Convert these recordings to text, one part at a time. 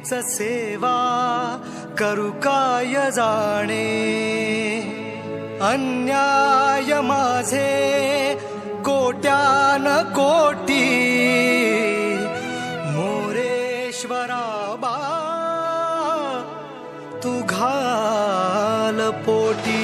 हीच सेवा करू काय जाणे, अन्याय माझे कोट्यान कोटी, मोरेश्वरा बा तू घाल पोटी.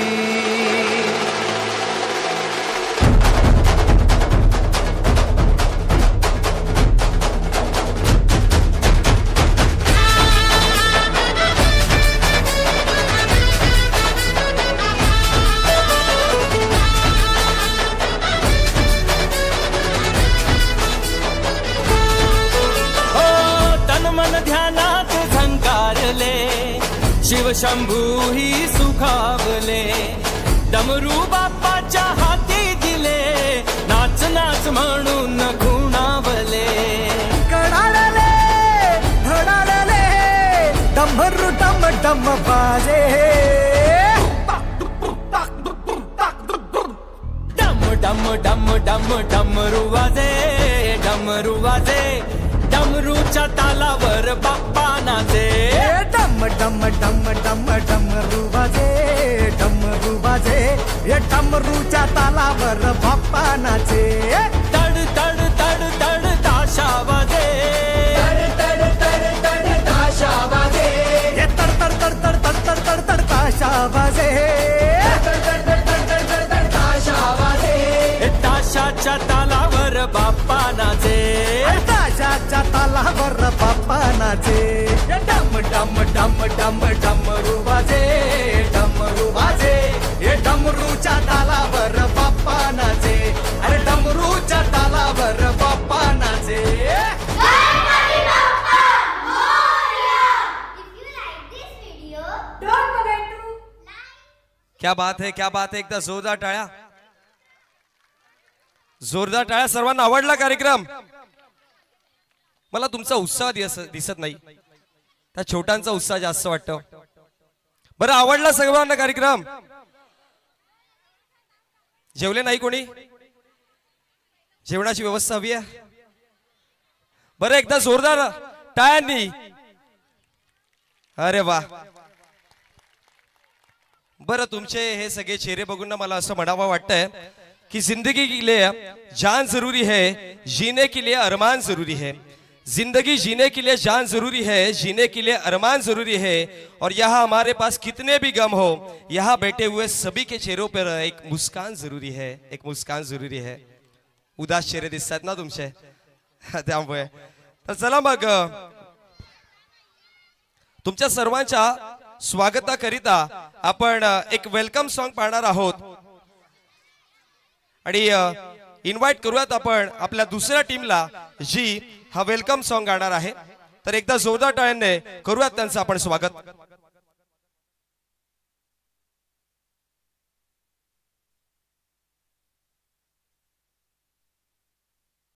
ध्यानात झंकारले शिव शंभू ही सुखावले, डमरू बाप्पाच्या हाती दिले, नाच नाच म्हणून खुणावले. कडाडले धडाडले डमरू डम डम बाजे, डम डम डम डम डमरू वाजे, डमरू वाजे, डमरूच्या तालावर बाप्पा नाचे. डम डम डम डम डमरू वाजे, डमरू वाजे, हे डमरूच्या तालावर बाप्पा नाचे. तड तड तड तड ताशा वाजे, तड तड तड तड ताशा वाजे, हे तड तड तड तड तड तड तड तड ताशा वाजे, तड तड तड तड तड तड ताशा वाजे. ताशाच्या तालावर बाप्पा नाचे, ताशाच्या तालावर बाप्पा नाचे. डम डम डम डम डमरू वाजे, डमरू वाजे, हे डमरूच्या तालावर बाप्पा नाचे. अरे डमरूच्या तालावर बाप्पा नाचे. क्या बात है, क्या बात है. एकदा जोरदार टाळ्या, जोरदार टाळ्या. सर्वांना आवडला कार्यक्रम? मला तुमचा उत्साह दिसत नाही, त्या छोट्यांचा उत्साह जास्त वाटतो. बरं, आवडला सर्वांना कार्यक्रम? जेवले नाही कोणी? जेवणाची व्यवस्था हवी आहे. बरं, एकदा जोरदार टाळ्यांनी. अरे वा. बरं, तुमचे हे सगळे चेहरे बघून ना मला असं म्हणावं वाटतंय कि जिंदगी के लिए जान जरूरी है, जीने के लिए अरमान जरूरी है. जिंदगी जीने के लिए जान जरूरी है, जीने के लिए अरमान जरूरी है. और यहाँ हमारे पास कितने भी गम हो, यहाँ बैठे हुए सभी के चेहरों पर एक मुस्कान जरूरी है, एक मुस्कान जरूरी है. उदास चेहरे दिसतात ना तुमचे, त्यामुळे. तर चला मग तुमच्या सर्वांच्या स्वागताकरिता आपण एक वेलकम सॉन्ग पाहणार आहोत आणि इन्व्हाइट करूयात आपण आपल्या दुसऱ्या टीमला, जी हा वेलकम सॉन्ग गाणार आहे. तर एकदा जोरदार टाळ्यांनी करूयात त्यांचं आपण स्वागत.